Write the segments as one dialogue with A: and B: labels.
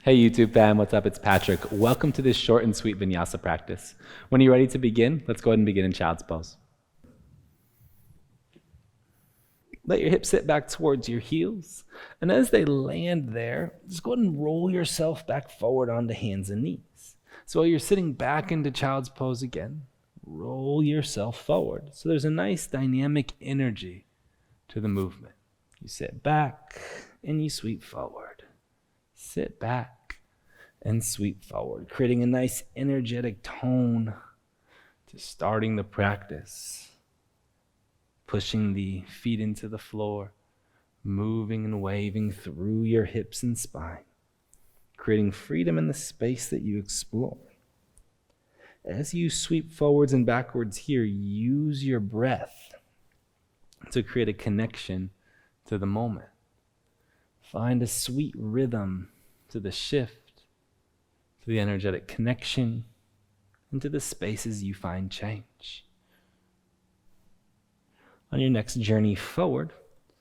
A: Hey YouTube fam, what's up? It's Patrick. Welcome to this short and sweet vinyasa practice. When you're ready to begin, let's go ahead and begin in child's pose. Let your hips sit back towards your heels, and as they land there, just go ahead and roll yourself back forward onto hands and knees. So while you're sitting back into child's pose again, roll yourself forward. So there's a nice dynamic energy to the movement. You sit back and you sweep forward. Sit back and sweep forward, creating a nice energetic tone to starting the practice. Pushing the feet into the floor, moving and waving through your hips and spine, creating freedom in the space that you explore. As you sweep forwards and backwards here, use your breath to create a connection to the moment. Find a sweet rhythm to the shift, to the energetic connection, and to the spaces you find change. On your next journey forward,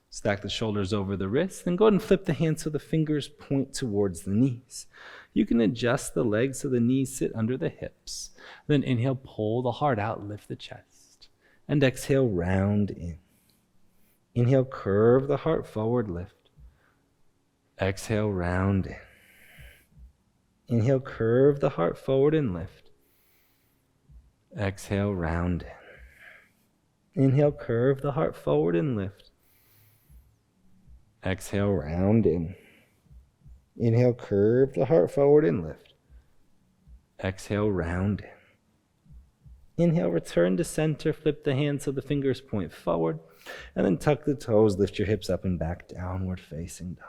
A: stack the shoulders over the wrists, then go ahead and flip the hands so the fingers point towards the knees. You can adjust the legs so the knees sit under the hips. Then inhale, pull the heart out, lift the chest. And exhale, round in. Inhale, curve the heart forward, lift. Exhale, round in. Inhale, curve the heart forward and lift. Exhale, round in. Inhale, curve the heart forward and lift. Exhale, round in. Inhale, curve the heart forward and lift. Exhale, round in. Inhale, return to center, flip the hands so the fingers point forward, and then tuck the toes, lift your hips up and back, downward facing dog.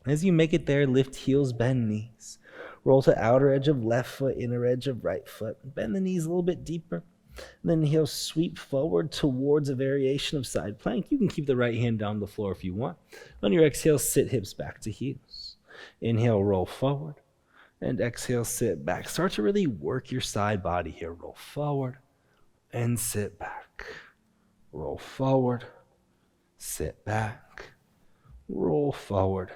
A: As you make it there, lift heels, bend knees. Roll to outer edge of left foot, inner edge of right foot. Bend the knees a little bit deeper. And then inhale, sweep forward towards a variation of side plank. You can keep the right hand down the floor if you want. On your exhale, sit hips back to heels. Inhale, roll forward. And exhale, sit back. Start to really work your side body here. Roll forward and sit back. Roll forward, sit back. Roll forward,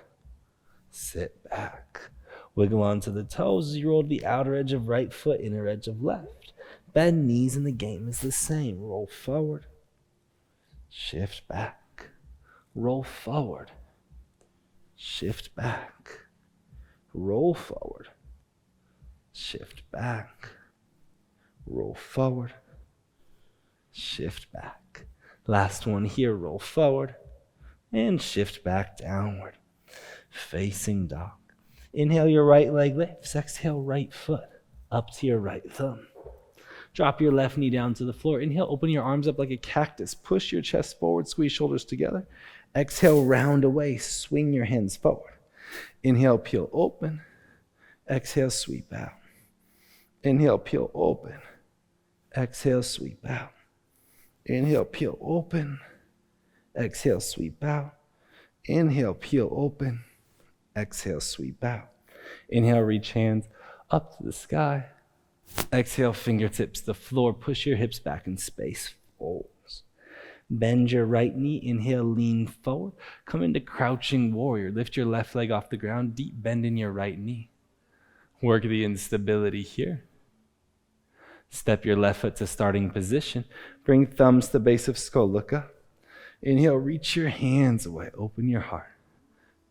A: sit back. Wiggle onto the toes as you roll to the outer edge of right foot, inner edge of left. Bend knees and the game is the same. Roll forward, shift back. Roll forward, shift back. Roll forward, shift back. Roll forward, shift back. Last one here, roll forward and shift back downward. Facing dog. Inhale, your right leg lifts. Exhale, right foot up to your right thumb. Drop your left knee down to the floor. Inhale, open your arms up like a cactus. Push your chest forward, squeeze shoulders together. Exhale, round away. Swing your hands forward. Inhale, peel open. Exhale, sweep out. Inhale, peel open. Exhale, sweep out. Inhale, peel open. Exhale, sweep out. Inhale, peel open. Exhale, sweep out. Inhale, reach hands up to the sky. Exhale, fingertips to the floor. Push your hips back in space. Folds. Bend your right knee. Inhale, lean forward. Come into crouching warrior. Lift your left leg off the ground. Deep bend in your right knee. Work the instability here. Step your left foot to starting position. Bring thumbs to base of skull. Look up. Inhale, reach your hands away. Open your heart.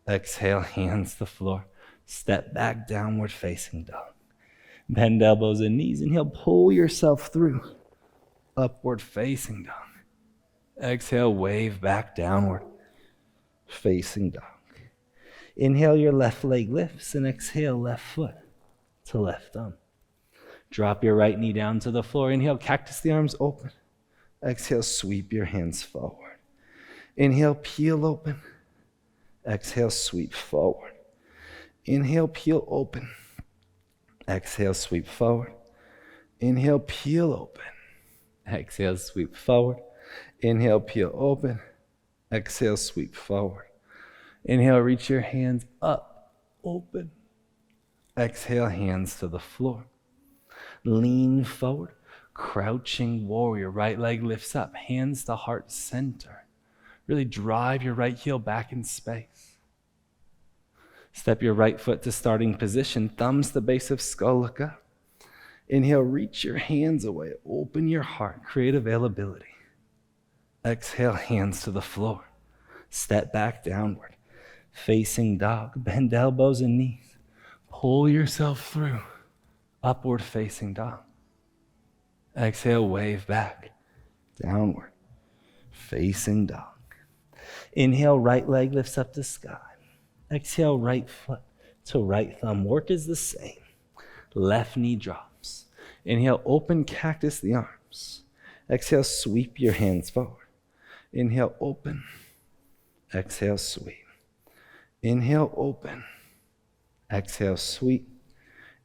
A: Exhale, hands to the floor. Step back, downward facing dog. Bend elbows and knees. Inhale, pull yourself through. Upward facing dog. Exhale, wave back downward. Facing dog. Inhale, your left leg lifts, and exhale, left foot to left thumb. Drop your right knee down to the floor. Inhale, cactus the arms open. Exhale, sweep your hands forward. Inhale, peel open. Exhale, sweep forward. Inhale, peel open. Exhale, sweep forward. Inhale, peel open. Exhale, sweep forward. Inhale, peel open. Exhale, sweep forward. Inhale, reach your hands up, open. Exhale, hands to the floor. Lean forward, crouching warrior. Right leg lifts up, hands to heart center. Really drive your right heel back in space. Step your right foot to starting position. Thumbs the base of skull, look up. Inhale, reach your hands away. Open your heart, create availability. Exhale, hands to the floor. Step back downward. Facing dog. Bend elbows and knees. Pull yourself through. Upward facing dog. Exhale, wave back. Downward. Facing dog. Inhale, right leg lifts up to sky. Exhale, right foot to right thumb. Work is the same. Left knee drops. Inhale, open cactus the arms. Exhale, sweep your hands forward. Inhale, open. Exhale, sweep. Inhale, open. Exhale, sweep.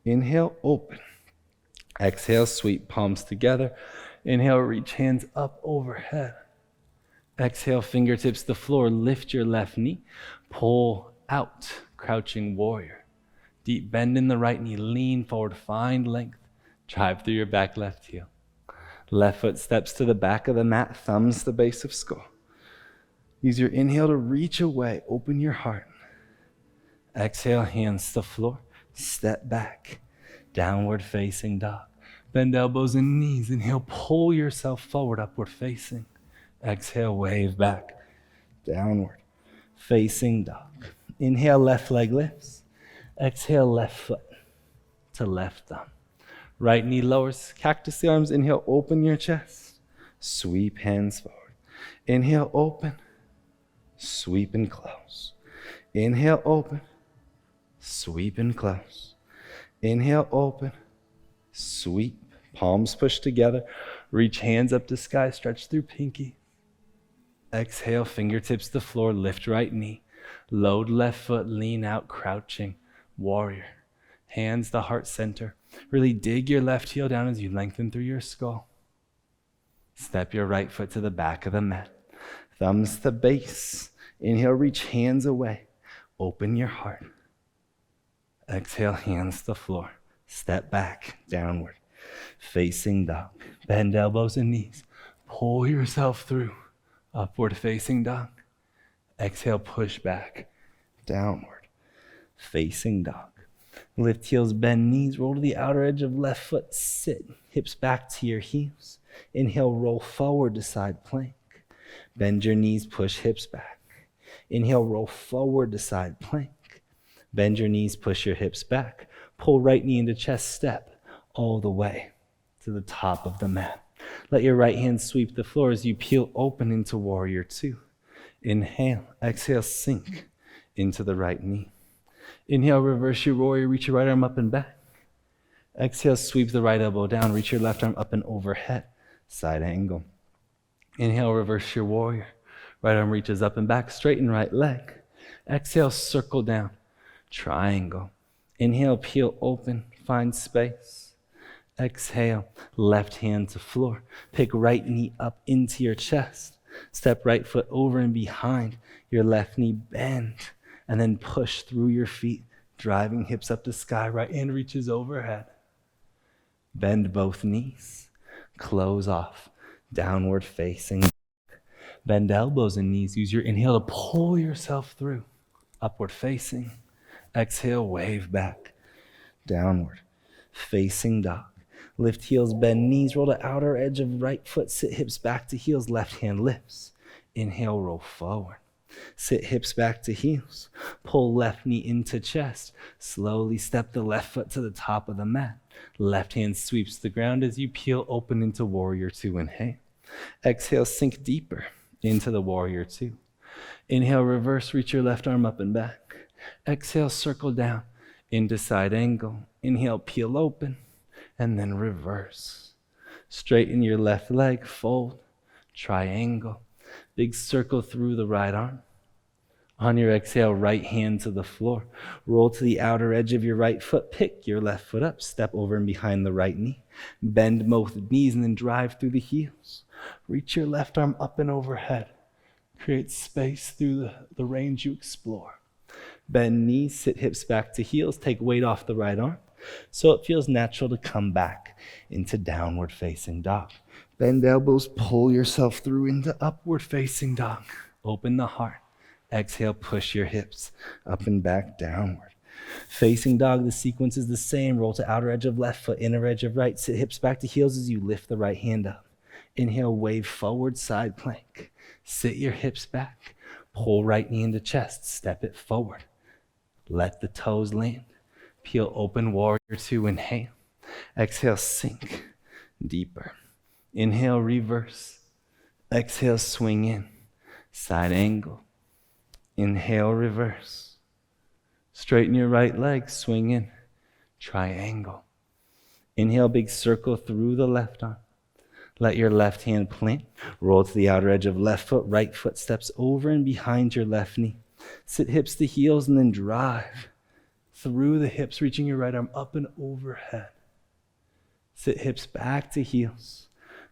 A: Inhale, open. Exhale, sweep, palms together. Inhale, reach hands up overhead. Exhale, fingertips to the floor. Lift your left knee. Pull out, crouching warrior. Deep bend in the right knee. Lean forward, find length. Drive through your back left heel. Left foot steps to the back of the mat. Thumbs the base of skull. Use your inhale to reach away. Open your heart. Exhale, hands to the floor. Step back. Downward facing dog. Bend elbows and knees. Inhale, pull yourself forward, upward facing. Exhale, wave back. Downward facing dog. Inhale, left leg lifts. Exhale, left foot to left thumb. Right knee lowers, cactus the arms. Inhale, open your chest. Sweep hands forward. Inhale, open. Sweep and close. Inhale, open. Sweep and close. Inhale, open. Sweep. Palms push together. Reach hands up to sky. Stretch through pinky. Exhale, fingertips to the floor. Lift right knee. Load left foot. Lean out, crouching. Warrior. Hands to heart center. Really dig your left heel down as you lengthen through your skull. Step your right foot to the back of the mat. Thumbs to base. Inhale, reach hands away. Open your heart. Exhale, hands to the floor. Step back, downward. Facing dog. Bend elbows and knees. Pull yourself through. Upward facing dog. Exhale, push back. Downward. Facing dog. Lift heels, bend knees. Roll to the outer edge of left foot. Sit. Hips back to your heels. Inhale, roll forward to side plank. Bend your knees, push hips back. Inhale, roll forward to side plank. Bend your knees, push your hips back. Pull right knee into chest step all the way to the top of the mat. Let your right hand sweep the floor as you peel open into warrior two. Inhale, exhale, sink into the right knee. Inhale, reverse your warrior, reach your right arm up and back. Exhale, sweep the right elbow down, reach your left arm up and overhead, side angle. Inhale, reverse your warrior. Right arm reaches up and back, straighten right leg. Exhale, circle down, triangle. Inhale, peel open, find space. Exhale, left hand to floor. Pick right knee up into your chest. Step right foot over and behind your left knee, bend, and then push through your feet, driving hips up to sky. Right hand reaches overhead. Bend both knees, close off, downward facing. Bend elbows and knees. Use your inhale to pull yourself through. Upward facing. Exhale, wave back. Downward facing dog. Lift heels, bend knees. Roll to outer edge of right foot. Sit hips back to heels. Left hand lifts. Inhale, roll forward. Sit hips back to heels. Pull left knee into chest. Slowly step the left foot to the top of the mat. Left hand sweeps the ground as you peel open into warrior two. Inhale. Exhale, sink deeper into the warrior two. Inhale, reverse, reach your left arm up and back. Exhale, circle down into side angle. Inhale, peel open, and then reverse. Straighten your left leg, fold, triangle. Big circle through the right arm. On your exhale, right hand to the floor. Roll to the outer edge of your right foot. Pick your left foot up. Step over and behind the right knee. Bend both knees and then drive through the heels. Reach your left arm up and overhead. Create space through the range you explore. Bend knees, sit hips back to heels. Take weight off the right arm so it feels natural to come back into downward facing dog. Bend elbows, pull yourself through into upward facing dog. Open the heart. Exhale, push your hips up and back, downward. Facing dog, the sequence is the same. Roll to outer edge of left foot, inner edge of right. Sit hips back to heels as you lift the right hand up. Inhale, wave forward, side plank. Sit your hips back. Pull right knee into chest. Step it forward. Let the toes land. Peel open, warrior two. Inhale. Exhale, sink deeper. Inhale, reverse. Exhale, swing in. Side angle. Inhale, reverse. Straighten your right leg, swing in. Triangle. Inhale, big circle through the left arm. Let your left hand plant. Roll to the outer edge of left foot. Right foot steps over and behind your left knee. Sit hips to heels and then drive through the hips, reaching your right arm up and overhead. Sit hips back to heels.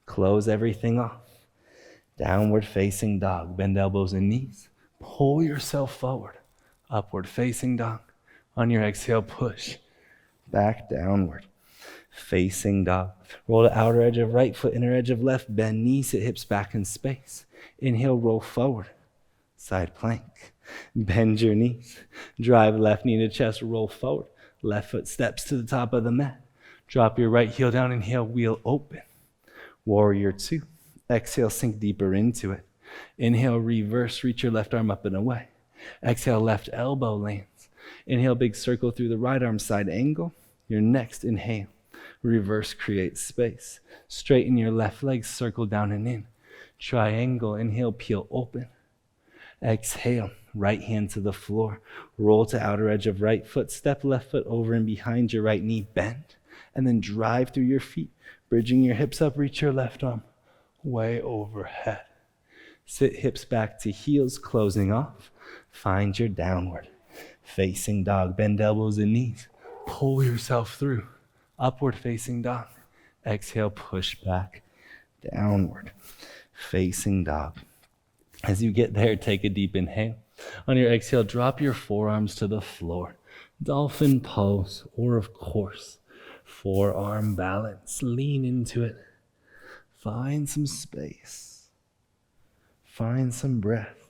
A: Close everything off. Downward facing dog. Bend elbows and knees. Pull yourself forward. Upward facing dog. On your exhale, push. Back downward. Facing dog. Roll to outer edge of right foot, inner edge of left. Bend knees, sit hips back in space. Inhale, roll forward. Side plank. Bend your knees. Drive left knee to chest, roll forward. Left foot steps to the top of the mat. Drop your right heel down. Inhale, wheel open. Warrior two. Exhale, sink deeper into it. Inhale, reverse, reach your left arm up and away. Exhale, left elbow lands. Inhale, big circle through the right arm, side angle. Your next inhale. Reverse, create space. Straighten your left leg, circle down and in. Triangle, inhale, peel open. Exhale, right hand to the floor. Roll to outer edge of right foot. Step left foot over and behind your right knee. Bend. And then drive through your feet. Bridging your hips up, reach your left arm way overhead. Sit hips back to heels, closing off. Find your downward. Facing dog. Bend elbows and knees. Pull yourself through. Upward facing dog. Exhale, push back. Downward. Facing dog. As you get there, take a deep inhale. On your exhale, drop your forearms to the floor. Dolphin pose, or of course, forearm balance. Lean into it. Find some space. Find some breath.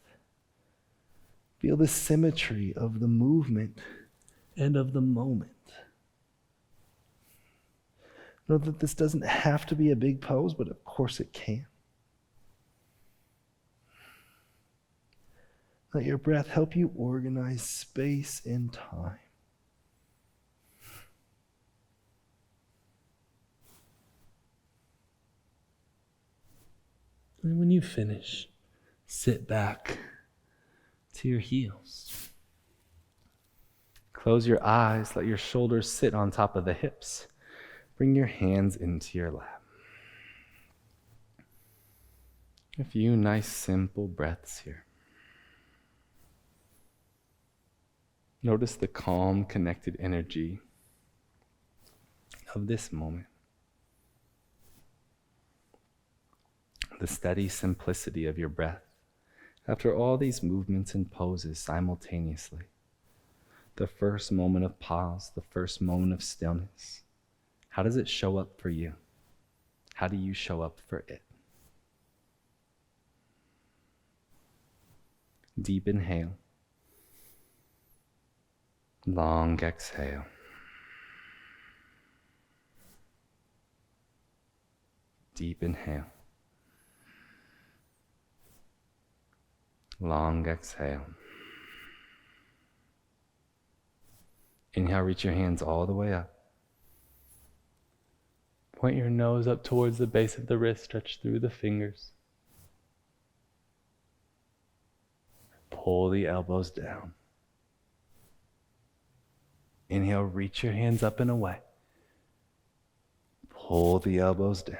A: Feel the symmetry of the movement and of the moment. Know that this doesn't have to be a big pose, but of course it can. Let your breath help you organize space and time. And when you finish, sit back to your heels. Close your eyes, let your shoulders sit on top of the hips. Bring your hands into your lap. A few nice simple breaths here. Notice the calm, connected energy of this moment. The steady simplicity of your breath after all these movements and poses simultaneously. The first moment of pause, the first moment of stillness. How does it show up for you? How do you show up for it? Deep inhale. Long exhale. Deep inhale. Long exhale. Inhale, reach your hands all the way up. Point your nose up towards the base of the wrist, stretch through the fingers. Pull the elbows down. Inhale, reach your hands up and away. Pull the elbows down.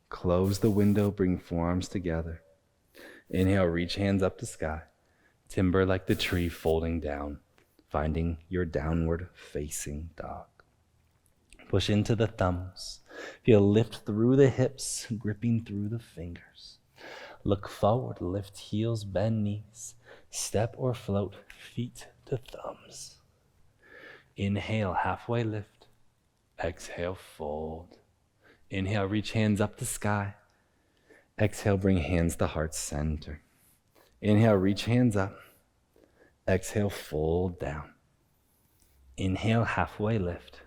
A: Close the window, bring forearms together. Inhale, reach hands up to sky. Timber like the tree folding down, finding your downward facing dog. Push into the thumbs. Feel lift through the hips, gripping through the fingers. Look forward, lift heels, bend knees. Step or float, feet to thumbs. Inhale, halfway lift. Exhale, fold. Inhale, reach hands up to sky. Exhale, bring hands to heart center. Inhale, reach hands up. Exhale, fold down. Inhale, halfway lift.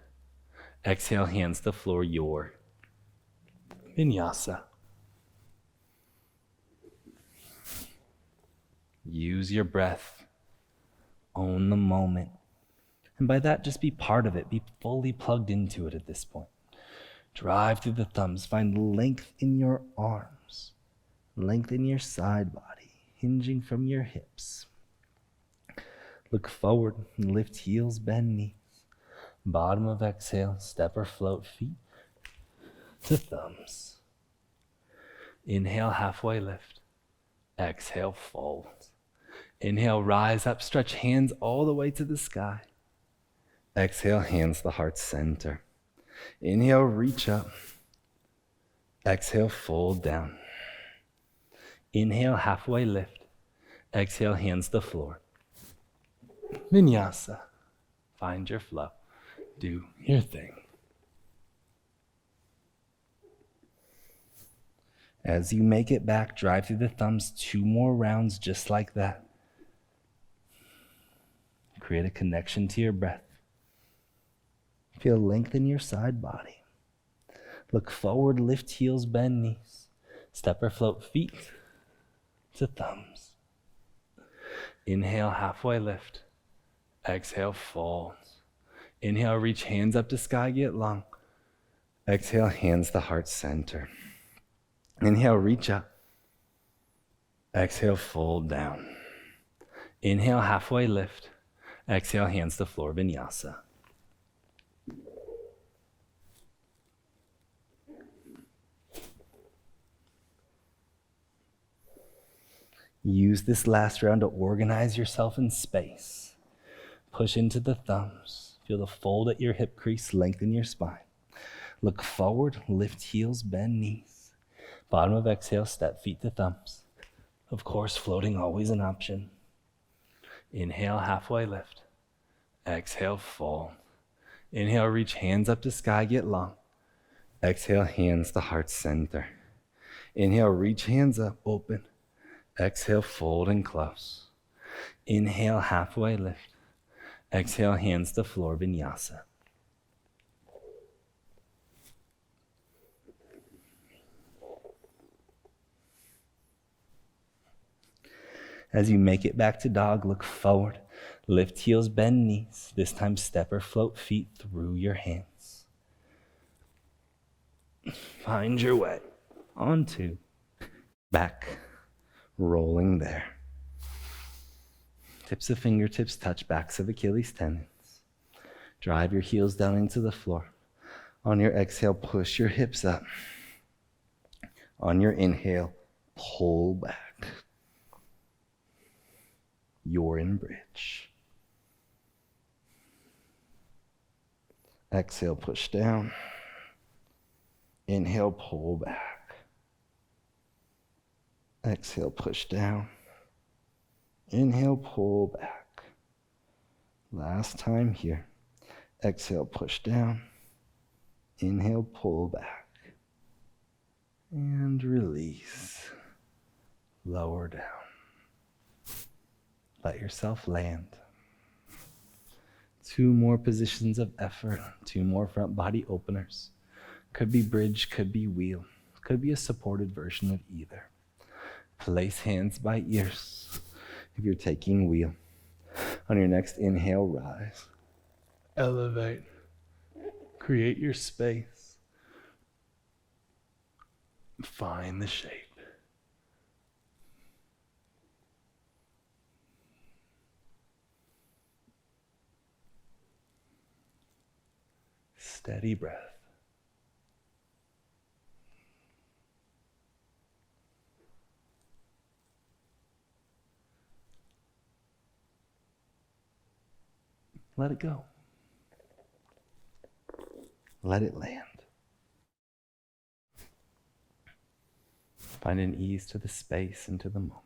A: Exhale, hands to floor, your vinyasa. Use your breath. Own the moment. And by that, just be part of it. Be fully plugged into it at this point. Drive through the thumbs. Find length in your arms. Lengthen your side body, hinging from your hips. Look forward and lift heels, bend knees. Bottom of exhale, step or float feet to thumbs. Inhale, halfway lift. Exhale, fold. Inhale, rise up, stretch hands all the way to the sky. Exhale, hands to the heart center. Inhale, reach up. Exhale, fold down. Inhale, halfway lift. Exhale, hands to floor. Vinyasa. Find your flow. Do your thing. As you make it back, drive through the thumbs 2 more rounds just like that. Create a connection to your breath. Feel length in your side body. Look forward, lift heels, bend knees. Step or float feet to thumbs. Inhale, halfway lift. Exhale, fold. Inhale, reach hands up to sky, get long. Exhale, hands to heart center. Inhale, reach up. Exhale, fold down. Inhale, halfway lift. Exhale, hands to floor, vinyasa. Use this last round to organize yourself in space. Push into the thumbs. Feel the fold at your hip crease, lengthen your spine. Look forward, lift heels, bend knees. Bottom of exhale, step feet to thumbs. Of course, floating always an option. Inhale, halfway lift. Exhale, fold. Inhale, reach hands up to sky, get long. Exhale, hands to heart center. Inhale, reach hands up, open. Exhale, fold and close. Inhale, halfway lift. Exhale, hands to floor, vinyasa. As you make it back to dog, look forward. Lift heels, bend knees. This time step or float feet through your hands. Find your way onto back. Rolling there. Tips of fingertips touch backs of Achilles tendons. Drive your heels down into the floor. On your exhale, push your hips up. On your inhale, pull back. You're in bridge. Exhale, push down. Inhale, pull back. Exhale, push down. Inhale, pull back. Last time here. Exhale, push down. Inhale, pull back. And release. Lower down. Let yourself land. 2 more positions of effort. 2 more front body openers. Could be bridge, could be wheel. Could be a supported version of either. Place hands by ears if you're taking wheel. On your next inhale, rise. Elevate. Create your space. Find the shape. Steady breath. Let it go. Let it land. Find an ease to the space and to the moment.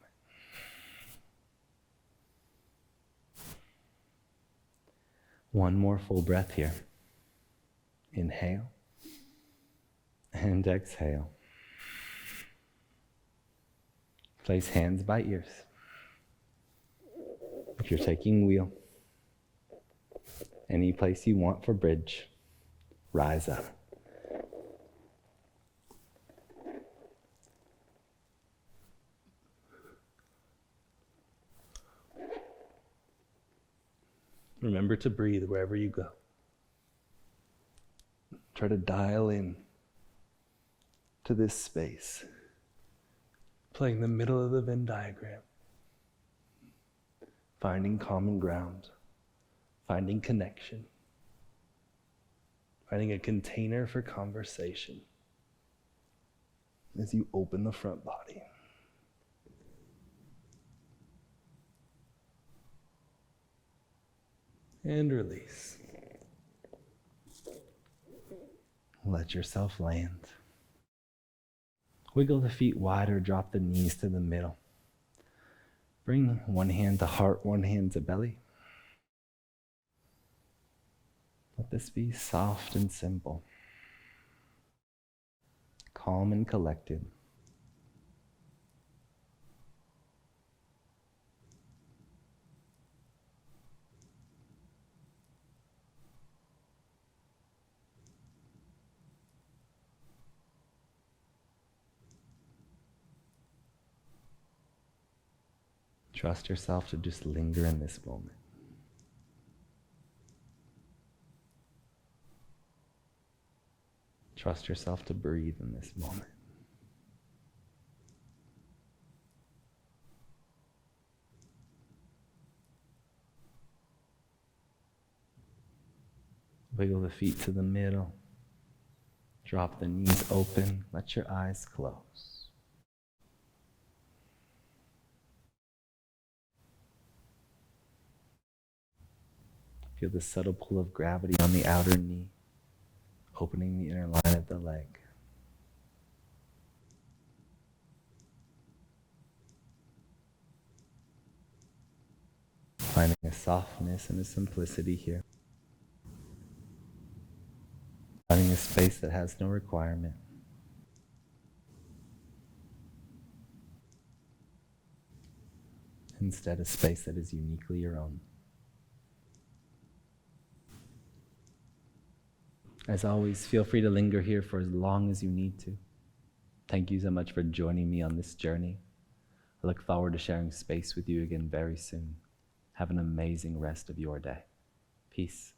A: One more full breath here. Inhale and exhale. Place hands by ears. If you're taking wheel, any place you want for bridge, rise up. Remember to breathe wherever you go. Try to dial in to this space, playing the middle of the Venn diagram, finding common ground, finding connection, finding a container for conversation as you open the front body. And release. Let yourself land. Wiggle the feet wide or drop the knees to the middle. Bring one hand to heart, one hand to belly. Let this be soft and simple, calm and collected. Trust yourself to just linger in this moment. Trust yourself to breathe in this moment. Wiggle the feet to the middle. Drop the knees open. Let your eyes close. Feel the subtle pull of gravity on the outer knee, opening the inner line of the leg. Finding a softness and a simplicity here. Finding a space that has no requirement. Instead, a space that is uniquely your own. As always, feel free to linger here for as long as you need to. Thank you so much for joining me on this journey. I look forward to sharing space with you again very soon. Have an amazing rest of your day. Peace.